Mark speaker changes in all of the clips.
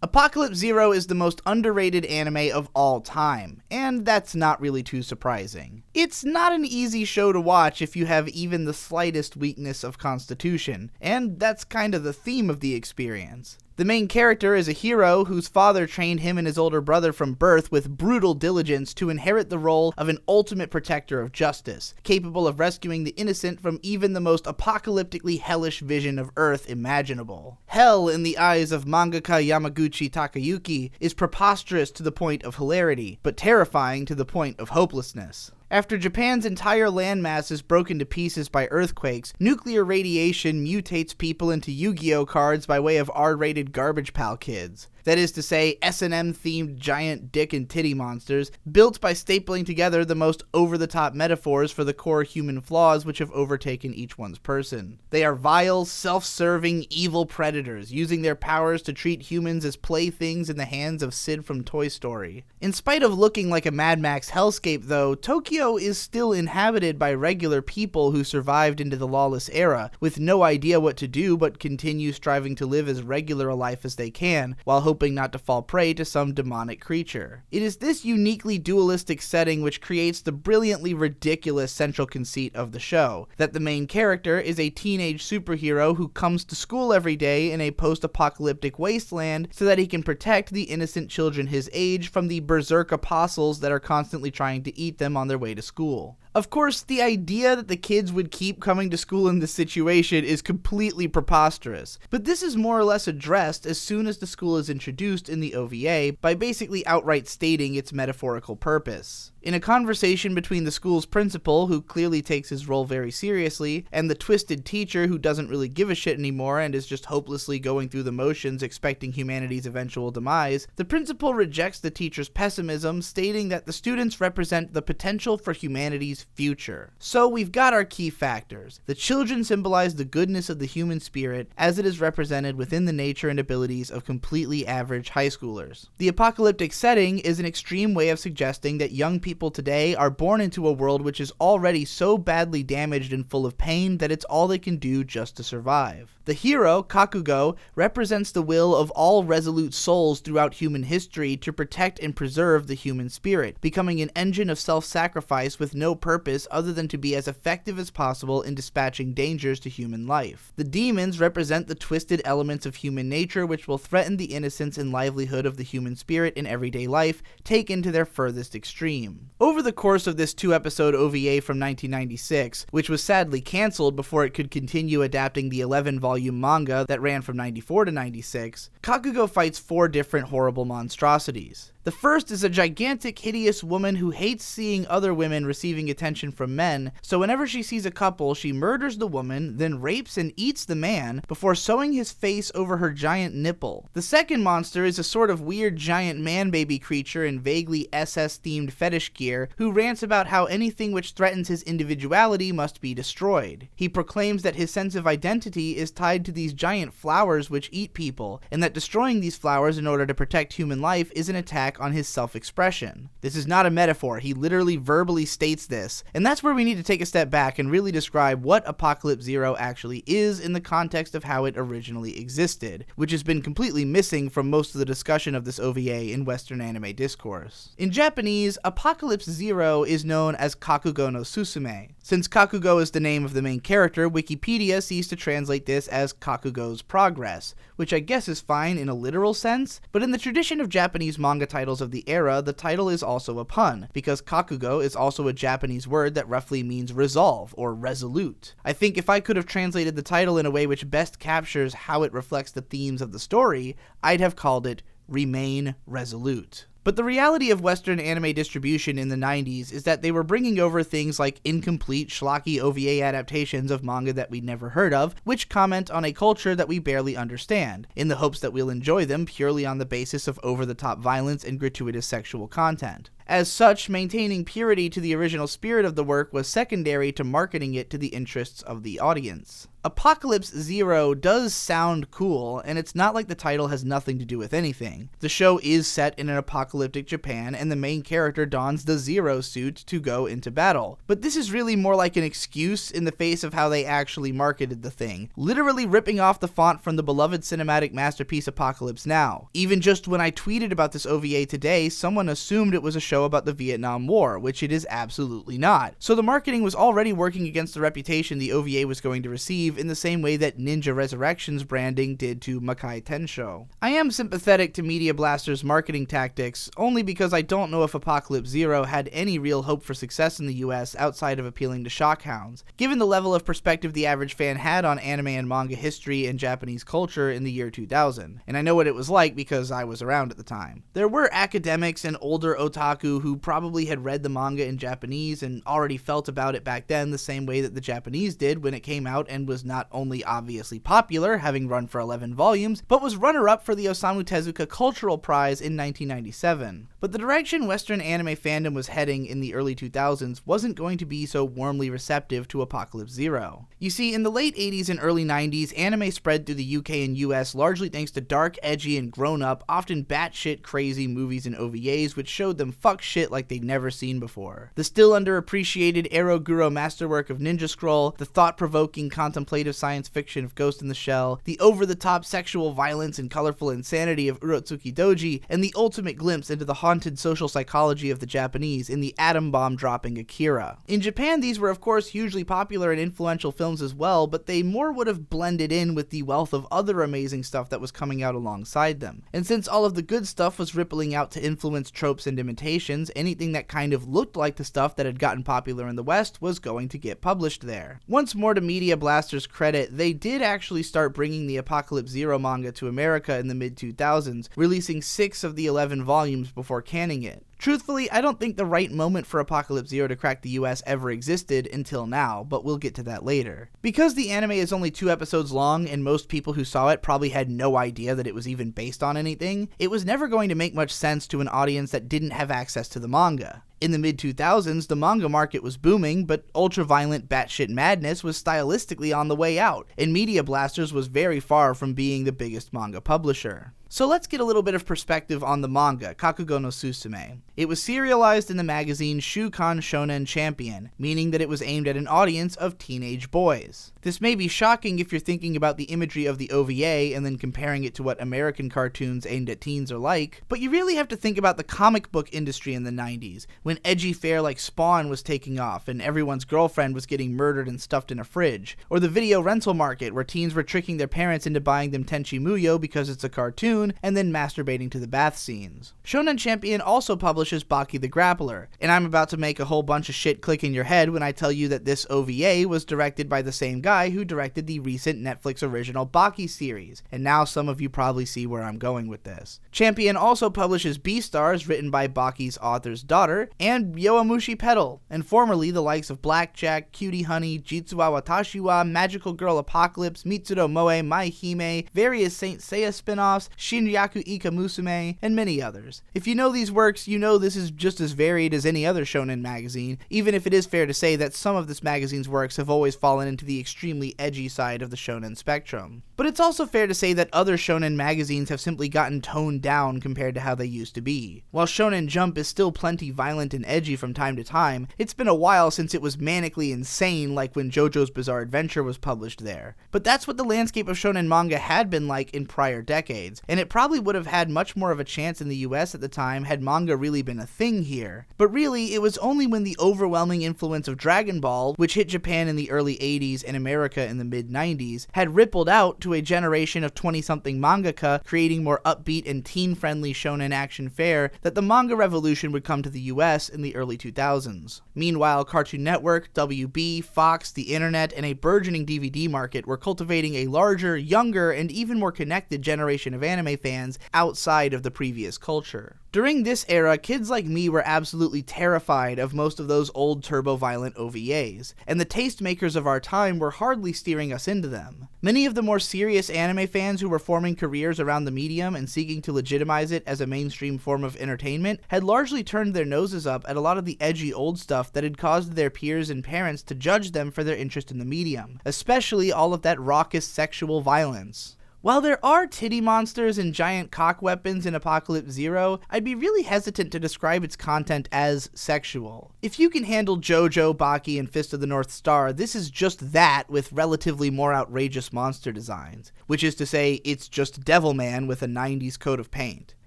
Speaker 1: Apocalypse Zero is the most underrated anime of all time, and that's not really too surprising. It's not an easy show to watch if you have even the slightest weakness of constitution, and that's kind of the theme of the experience. The main character is a hero whose father trained him and his older brother from birth with brutal diligence to inherit the role of an ultimate protector of justice, capable of rescuing the innocent from even the most apocalyptically hellish vision of Earth imaginable. Hell, in the eyes of mangaka Yamaguchi Takayuki, is preposterous to the point of hilarity, but terrifying to the point of hopelessness. After Japan's entire landmass is broken to pieces by earthquakes, nuclear radiation mutates people into Yu-Gi-Oh cards by way of R-rated Garbage Pal Kids. That is to say, S&M-themed giant dick and titty monsters, built by stapling together the most over-the-top metaphors for the core human flaws which have overtaken each one's person. They are vile, self-serving, evil predators, using their powers to treat humans as playthings in the hands of Sid from Toy Story. In spite of looking like a Mad Max hellscape, though, Tokyo is still inhabited by regular people who survived into the lawless era, with no idea what to do but continue striving to live as regular a life as they can, while hoping not to fall prey to some demonic creature. It is this uniquely dualistic setting which creates the brilliantly ridiculous central conceit of the show, that the main character is a teenage superhero who comes to school every day in a post-apocalyptic wasteland so that he can protect the innocent children his age from the berserk apostles that are constantly trying to eat them on their way to school. Of course, the idea that the kids would keep coming to school in this situation is completely preposterous, but this is more or less addressed as soon as the school is introduced in the OVA by basically outright stating its metaphorical purpose. In a conversation between the school's principal, who clearly takes his role very seriously, and the twisted teacher who doesn't really give a shit anymore and is just hopelessly going through the motions expecting humanity's eventual demise, the principal rejects the teacher's pessimism, stating that the students represent the potential for humanity's future. So we've got our key factors. The children symbolize the goodness of the human spirit as it is represented within the nature and abilities of completely average high schoolers. The apocalyptic setting is an extreme way of suggesting that young people today are born into a world which is already so badly damaged and full of pain that it's all they can do just to survive. The hero, Kakugo, represents the will of all resolute souls throughout human history to protect and preserve the human spirit, becoming an engine of self-sacrifice with no purpose other than to be as effective as possible in dispatching dangers to human life. The demons represent the twisted elements of human nature which will threaten the innocence and livelihood of the human spirit in everyday life, taken to their furthest extreme. Over the course of this 2-episode OVA from 1996, which was sadly cancelled before it could continue adapting the 11-volume manga that ran from 94 to 96, Kakugo fights 4 different horrible monstrosities. The first is a gigantic, hideous woman who hates seeing other women receiving attention from men, so whenever she sees a couple, she murders the woman, then rapes and eats the man, before sewing his face over her giant nipple. The second monster is a sort of weird giant man-baby creature in vaguely SS-themed fetish gear, who rants about how anything which threatens his individuality must be destroyed. He proclaims that his sense of identity is tied to these giant flowers which eat people, and that destroying these flowers in order to protect human life is an attack on his self-expression. This is not a metaphor, he literally verbally states this, and that's where we need to take a step back and really describe what Apocalypse Zero actually is in the context of how it originally existed, which has been completely missing from most of the discussion of this OVA in Western anime discourse. In Japanese, Apocalypse Zero is known as Kakugo no Susume. Since Kakugo is the name of the main character, Wikipedia sees to translate this as Kakugo's Progress, which I guess is fine in a literal sense, but in the tradition of Japanese manga titles of the era, the title is also a pun, because Kakugo is also a Japanese word that roughly means resolve, or resolute. I think if I could have translated the title in a way which best captures how it reflects the themes of the story, I'd have called it Remain Resolute. But the reality of Western anime distribution in the 90s is that they were bringing over things like incomplete, schlocky OVA adaptations of manga that we'd never heard of, which comment on a culture that we barely understand, in the hopes that we'll enjoy them purely on the basis of over-the-top violence and gratuitous sexual content. As such, maintaining purity to the original spirit of the work was secondary to marketing it to the interests of the audience. Apocalypse Zero does sound cool, and it's not like the title has nothing to do with anything. The show is set in an apocalyptic Japan, and the main character dons the Zero suit to go into battle. But this is really more like an excuse in the face of how they actually marketed the thing, literally ripping off the font from the beloved cinematic masterpiece Apocalypse Now. Even just when I tweeted about this OVA today, someone assumed it was a show about the Vietnam War, which it is absolutely not. So the marketing was already working against the reputation the OVA was going to receive, in the same way that Ninja Resurrection's branding did to Makai Tensho. I am sympathetic to Media Blaster's marketing tactics, only because I don't know if Apocalypse Zero had any real hope for success in the US outside of appealing to shockhounds, given the level of perspective the average fan had on anime and manga history and Japanese culture in the year 2000, and I know what it was like because I was around at the time. There were academics and older otaku who probably had read the manga in Japanese and already felt about it back then the same way that the Japanese did when it came out and was not only obviously popular, having run for 11 volumes, but was runner-up for the Osamu Tezuka Cultural Prize in 1997. But the direction Western anime fandom was heading in the early 2000s wasn't going to be so warmly receptive to Apocalypse Zero. You see, in the late 80s and early 90s, anime spread through the UK and US largely thanks to dark, edgy, and grown-up, often batshit crazy movies and OVAs which showed them fuck shit like they'd never seen before. The still underappreciated Eroguro masterwork of Ninja Scroll, the thought-provoking contemplative science fiction of Ghost in the Shell, the over-the-top sexual violence and colorful insanity of Urotsuki Doji, and the ultimate glimpse into the haunted social psychology of the Japanese in the atom bomb dropping Akira. In Japan, these were of course hugely popular and influential films as well, but they more would have blended in with the wealth of other amazing stuff that was coming out alongside them. And since all of the good stuff was rippling out to influence tropes and imitations, anything that kind of looked like the stuff that had gotten popular in the West was going to get published there. Once more to Media Blaster's credit, they did actually start bringing the Apocalypse Zero manga to America in the mid-2000s, releasing 6 of the 11 volumes before canning it. Truthfully, I don't think the right moment for Apocalypse Zero to crack the US ever existed until now, but we'll get to that later. Because the anime is only 2 episodes long, and most people who saw it probably had no idea that it was even based on anything, it was never going to make much sense to an audience that didn't have access to the manga. In the mid-2000s, the manga market was booming, but ultra-violent batshit madness was stylistically on the way out, and Media Blasters was very far from being the biggest manga publisher. So let's get a little bit of perspective on the manga, Kakugo no Susume. It was serialized in the magazine Shukan Shonen Champion, meaning that it was aimed at an audience of teenage boys. This may be shocking if you're thinking about the imagery of the OVA and then comparing it to what American cartoons aimed at teens are like, but you really have to think about the comic book industry in the 90s, when edgy fare like Spawn was taking off and everyone's girlfriend was getting murdered and stuffed in a fridge, or the video rental market where teens were tricking their parents into buying them Tenchi Muyo because it's a cartoon, and then masturbating to the bath scenes. Shonen Champion also publishes Baki the Grappler, and I'm about to make a whole bunch of shit click in your head when I tell you that this OVA was directed by the same guy who directed the recent Netflix original Baki series, and now some of you probably see where I'm going with this. Champion also publishes Beastars, written by Baki's author's daughter, and Yowamushi Pedal, and formerly the likes of Blackjack, Cutie Honey, Jitsuwa Watashi wa, Magical Girl Apocalypse, Mitsuro Moe, Mai Hime, various Saint Seiya spin-offs, Shinryaku Ika Musume, and many others. If you know these works, you know this is just as varied as any other shonen magazine, even if it is fair to say that some of this magazine's works have always fallen into the extremely edgy side of the shonen spectrum. But it's also fair to say that other shonen magazines have simply gotten toned down compared to how they used to be. While Shonen Jump is still plenty violent and edgy from time to time, it's been a while since it was manically insane like when JoJo's Bizarre Adventure was published there. But that's what the landscape of shonen manga had been like in prior decades, and it probably would have had much more of a chance in the US at the time had manga really been a thing here. But really, it was only when the overwhelming influence of Dragon Ball, which hit Japan in the early 80s and America in the mid-90s, had rippled out to a generation of 20-something mangaka creating more upbeat and teen-friendly shonen action fare, that the manga revolution would come to the US in the early 2000s. Meanwhile, Cartoon Network, WB, Fox, the internet, and a burgeoning DVD market were cultivating a larger, younger, and even more connected generation of anime fans outside of the previous culture. During this era, kids like me were absolutely terrified of most of those old turbo-violent OVAs, and the tastemakers of our time were hardly steering us into them. Many of the more serious anime fans who were forming careers around the medium and seeking to legitimize it as a mainstream form of entertainment had largely turned their noses up at a lot of the edgy old stuff that had caused their peers and parents to judge them for their interest in the medium, especially all of that raucous sexual violence. While there are titty monsters and giant cock weapons in Apocalypse Zero, I'd be really hesitant to describe its content as sexual. If you can handle JoJo, Baki, and Fist of the North Star, this is just that with relatively more outrageous monster designs, which is to say, it's just Devilman with a 90s coat of paint.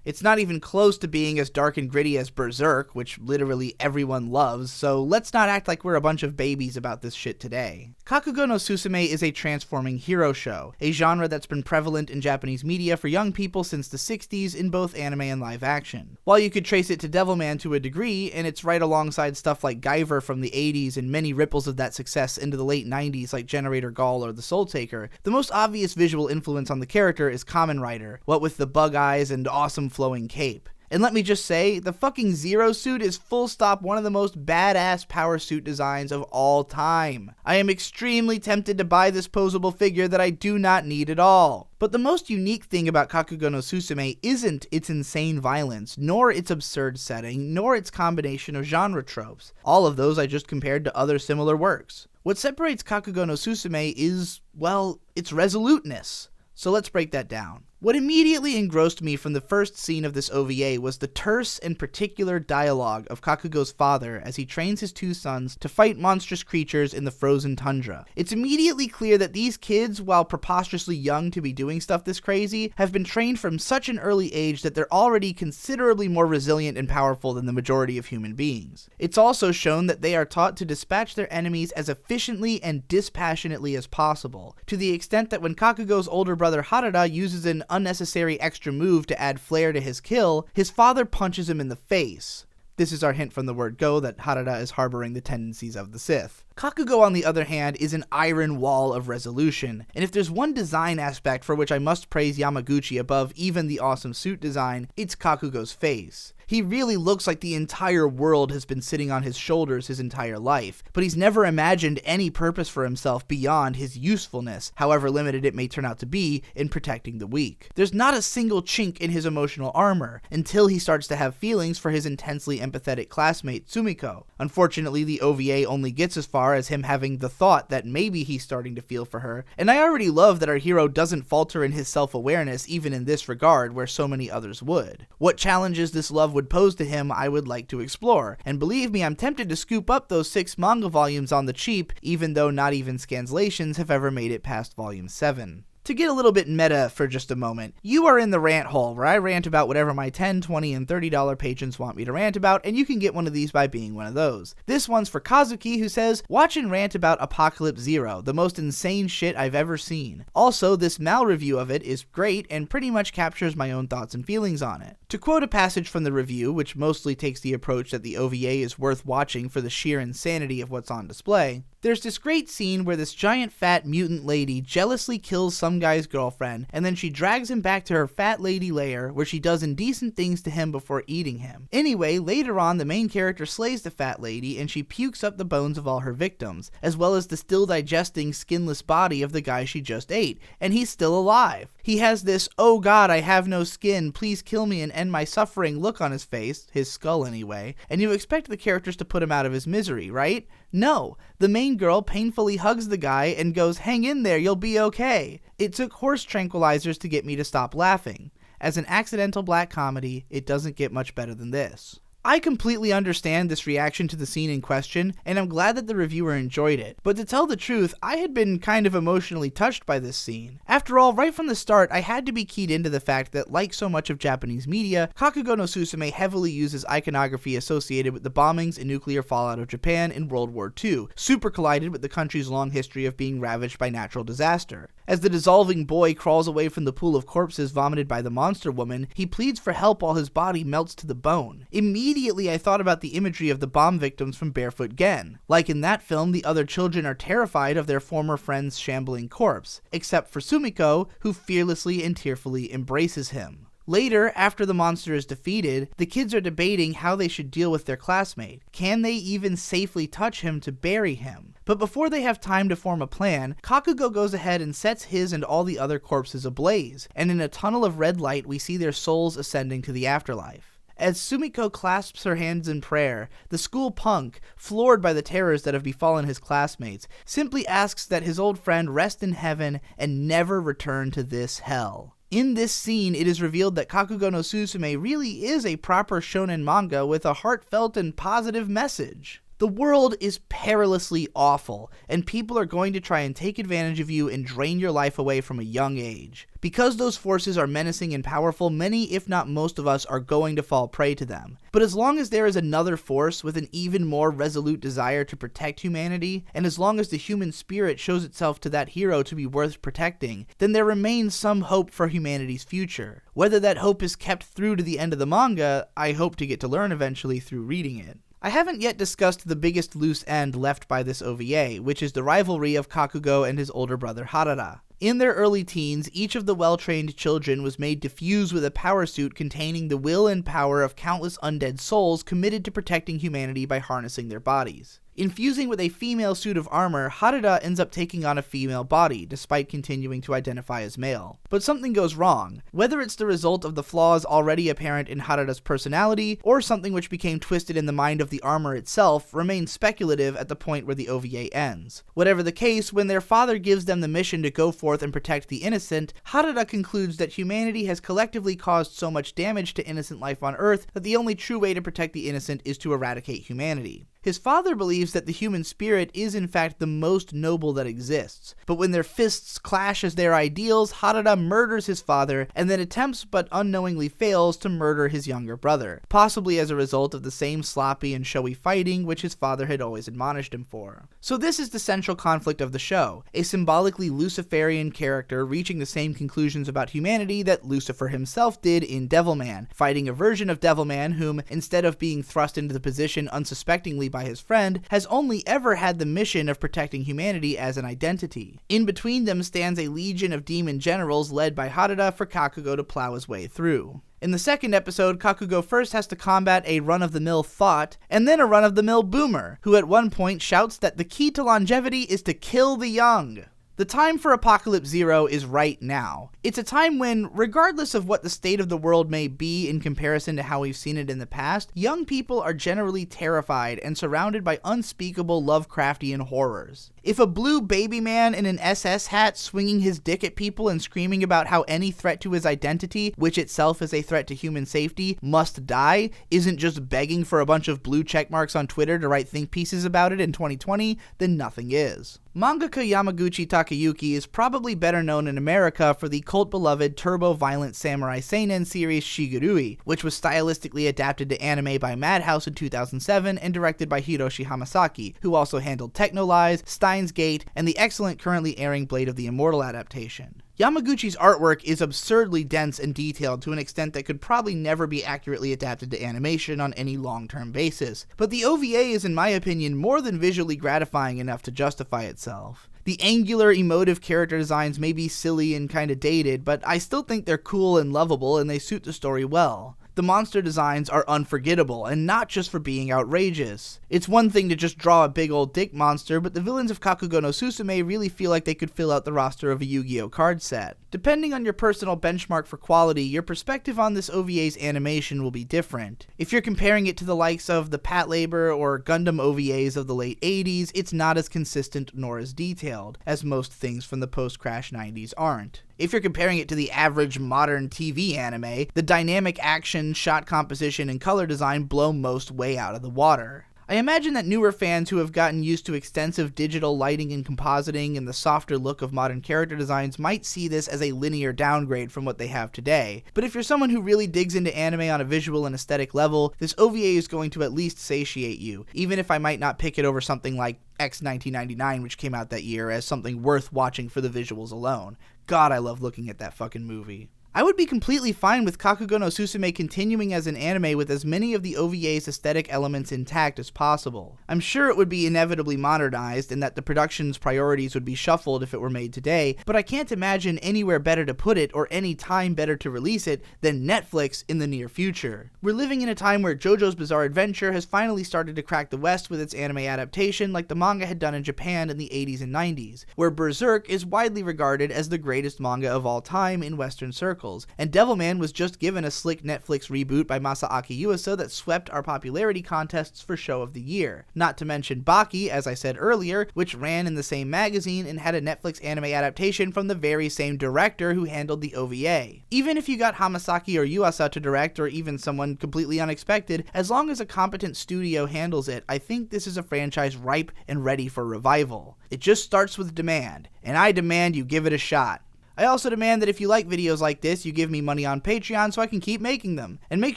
Speaker 1: It's not even close to being as dark and gritty as Berserk, which literally everyone loves, so let's not act like we're a bunch of babies about this shit today. Kakugo no Susume is a transforming hero show, a genre that's been prevalent in Japanese media for young people since the 60s in both anime and live action. While you could trace it to Devilman to a degree, and it's right alongside stuff like Guyver from the 80s and many ripples of that success into the late 90s like Generator Gall or The Soul Taker, the most obvious visual influence on the character is Kamen Rider, what with the bug eyes and awesome flowing cape. And let me just say, the fucking Zero suit is full stop one of the most badass power suit designs of all time. I am extremely tempted to buy this posable figure that I do not need at all. But the most unique thing about Kakugo no Susume isn't its insane violence, nor its absurd setting, nor its combination of genre tropes. All of those I just compared to other similar works. What separates Kakugo no Susume is, well, its resoluteness. So let's break that down. What immediately engrossed me from the first scene of this OVA was the terse and particular dialogue of Kakugo's father as he trains his two sons to fight monstrous creatures in the frozen tundra. It's immediately clear that these kids, while preposterously young to be doing stuff this crazy, have been trained from such an early age that they're already considerably more resilient and powerful than the majority of human beings. It's also shown that they are taught to dispatch their enemies as efficiently and dispassionately as possible, to the extent that when Kakugo's older brother Harada uses an unnecessary extra move to add flair to his kill, his father punches him in the face. This is our hint from the word go that Harada is harboring the tendencies of the Sith. Kakugo, on the other hand, is an iron wall of resolution, and if there's one design aspect for which I must praise Yamaguchi above even the awesome suit design, it's Kakugo's face. He really looks like the entire world has been sitting on his shoulders his entire life, but he's never imagined any purpose for himself beyond his usefulness, however limited it may turn out to be, in protecting the weak. There's not a single chink in his emotional armor, until he starts to have feelings for his intensely empathetic classmate Sumiko. Unfortunately, the OVA only gets as far as him having the thought that maybe he's starting to feel for her, and I already love that our hero doesn't falter in his self-awareness even in this regard where so many others would. What challenges this love would pose to him I would like to explore, and believe me, I'm tempted to scoop up those 6 manga volumes on the cheap, even though not even Scanslations have ever made it past volume 7. To get a little bit meta for just a moment, you are in the rant hole where I rant about whatever my $10, $20, and $30 patrons want me to rant about, and you can get one of these by being one of those. This one's for Kazuki, who says, "Watch and rant about Apocalypse Zero, the most insane shit I've ever seen. Also, this Mal review of it is great and pretty much captures my own thoughts and feelings on it." To quote a passage from the review, which mostly takes the approach that the OVA is worth watching for the sheer insanity of what's on display, there's this great scene where this giant fat mutant lady jealously kills some guy's girlfriend, and then she drags him back to her fat lady lair where she does indecent things to him before eating him. Anyway, later on the main character slays the fat lady and she pukes up the bones of all her victims, as well as the still digesting skinless body of the guy she just ate, and he's still alive. He has this, "Oh god, I have no skin, please kill me and end my suffering" look on his face, his skull anyway, and you expect the characters to put him out of his misery, right? No, the main girl painfully hugs the guy and goes, "Hang in there, you'll be okay." It took horse tranquilizers to get me to stop laughing. As an accidental black comedy, it doesn't get much better than this. I completely understand this reaction to the scene in question, and I'm glad that the reviewer enjoyed it, but to tell the truth, I had been kind of emotionally touched by this scene. After all, right from the start, I had to be keyed into the fact that, like so much of Japanese media, Kakugo no Susume heavily uses iconography associated with the bombings and nuclear fallout of Japan in World War II, super collided with the country's long history of being ravaged by natural disaster. As the dissolving boy crawls away from the pool of corpses vomited by the monster woman, he pleads for help while his body melts to the bone. Immediately I thought about the imagery of the bomb victims from Barefoot Gen. Like in that film, the other children are terrified of their former friend's shambling corpse, except for Sumiko, who fearlessly and tearfully embraces him. Later, after the monster is defeated, the kids are debating how they should deal with their classmate. Can they even safely touch him to bury him? But before they have time to form a plan, Kakugo goes ahead and sets his and all the other corpses ablaze, and in a tunnel of red light we see their souls ascending to the afterlife. As Sumiko clasps her hands in prayer, the school punk, floored by the terrors that have befallen his classmates, simply asks that his old friend rest in heaven and never return to this hell. In this scene, it is revealed that Kakugo no Susume really is a proper shonen manga with a heartfelt and positive message. The world is perilously awful, and people are going to try and take advantage of you and drain your life away from a young age. Because those forces are menacing and powerful, many, if not most of us, are going to fall prey to them. But as long as there is another force with an even more resolute desire to protect humanity, and as long as the human spirit shows itself to that hero to be worth protecting, then there remains some hope for humanity's future. Whether that hope is kept through to the end of the manga, I hope to get to learn eventually through reading it. I haven't yet discussed the biggest loose end left by this OVA, which is the rivalry of Kakugo and his older brother Harada. In their early teens, each of the well-trained children was made to fuse with a power suit containing the will and power of countless undead souls committed to protecting humanity by harnessing their bodies. In fusing with a female suit of armor, Harada ends up taking on a female body, despite continuing to identify as male. But something goes wrong. Whether it's the result of the flaws already apparent in Harada's personality, or something which became twisted in the mind of the armor itself, remains speculative at the point where the OVA ends. Whatever the case, when their father gives them the mission to go forth and protect the innocent, Harada concludes that humanity has collectively caused so much damage to innocent life on Earth that the only true way to protect the innocent is to eradicate humanity. His father believes that the human spirit is in fact the most noble that exists, but when their fists clash as their ideals, Harada murders his father and then attempts but unknowingly fails to murder his younger brother, possibly as a result of the same sloppy and showy fighting which his father had always admonished him for. So this is the central conflict of the show, a symbolically Luciferian character reaching the same conclusions about humanity that Lucifer himself did in Devilman, fighting a version of Devilman whom, instead of being thrust into the position unsuspectingly by his friend, has only ever had the mission of protecting humanity as an identity. In between them stands a legion of demon generals led by Harada for Kakugo to plow his way through. In the second episode, Kakugo first has to combat a run-of-the-mill thought, and then a run-of-the-mill boomer, who at one point shouts that the key to longevity is to kill the young. The time for Apocalypse Zero is right now. It's a time when, regardless of what the state of the world may be in comparison to how we've seen it in the past, young people are generally terrified and surrounded by unspeakable Lovecraftian horrors. If a blue baby man in an SS hat swinging his dick at people and screaming about how any threat to his identity, which itself is a threat to human safety, must die, isn't just begging for a bunch of blue checkmarks on Twitter to write think pieces about it in 2020, then nothing is. Mangaka Yamaguchi Takayuki is probably better known in America for the cult-beloved turbo-violent samurai seinen series Shigurui, which was stylistically adapted to anime by Madhouse in 2007 and directed by Hiroshi Hamasaki, who also handled Technolize, Steins Gate, and the excellent currently airing Blade of the Immortal adaptation. Yamaguchi's artwork is absurdly dense and detailed to an extent that could probably never be accurately adapted to animation on any long-term basis, but the OVA is in my opinion more than visually gratifying enough to justify itself. The angular, emotive character designs may be silly and kinda dated, but I still think they're cool and lovable and they suit the story well. The monster designs are unforgettable, and not just for being outrageous. It's one thing to just draw a big old dick monster, but the villains of Kakugo no Susume really feel like they could fill out the roster of a Yu-Gi-Oh card set. Depending on your personal benchmark for quality, your perspective on this OVA's animation will be different. If you're comparing it to the likes of the Patlabor or Gundam OVAs of the late 80s, it's not as consistent nor as detailed, as most things from the post-Crash 90s aren't. If you're comparing it to the average modern TV anime, the dynamic action, shot composition, and color design blow most way out of the water. I imagine that newer fans who have gotten used to extensive digital lighting and compositing and the softer look of modern character designs might see this as a linear downgrade from what they have today, but if you're someone who really digs into anime on a visual and aesthetic level, this OVA is going to at least satiate you, even if I might not pick it over something like X 1999, which came out that year, as something worth watching for the visuals alone. God, I love looking at that fucking movie. I would be completely fine with Kakugo no Susume continuing as an anime with as many of the OVA's aesthetic elements intact as possible. I'm sure it would be inevitably modernized and that the production's priorities would be shuffled if it were made today, but I can't imagine anywhere better to put it or any time better to release it than Netflix in the near future. We're living in a time where JoJo's Bizarre Adventure has finally started to crack the West with its anime adaptation like the manga had done in Japan in the 80s and 90s, where Berserk is widely regarded as the greatest manga of all time in Western circles. And Devilman was just given a slick Netflix reboot by Masaaki Yuasa that swept our popularity contests for Show of the Year. Not to mention Baki, as I said earlier, which ran in the same magazine and had a Netflix anime adaptation from the very same director who handled the OVA. Even if you got Hamasaki or Yuasa to direct, or even someone completely unexpected, as long as a competent studio handles it, I think this is a franchise ripe and ready for revival. It just starts with demand, and I demand you give it a shot. I also demand that if you like videos like this, you give me money on Patreon so I can keep making them. And make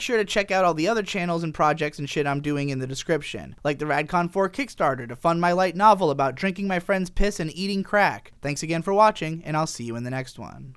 Speaker 1: sure to check out all the other channels and projects and shit I'm doing in the description, like the Radcon 4 Kickstarter to fund my light novel about drinking my friend's piss and eating crack. Thanks again for watching, and I'll see you in the next one.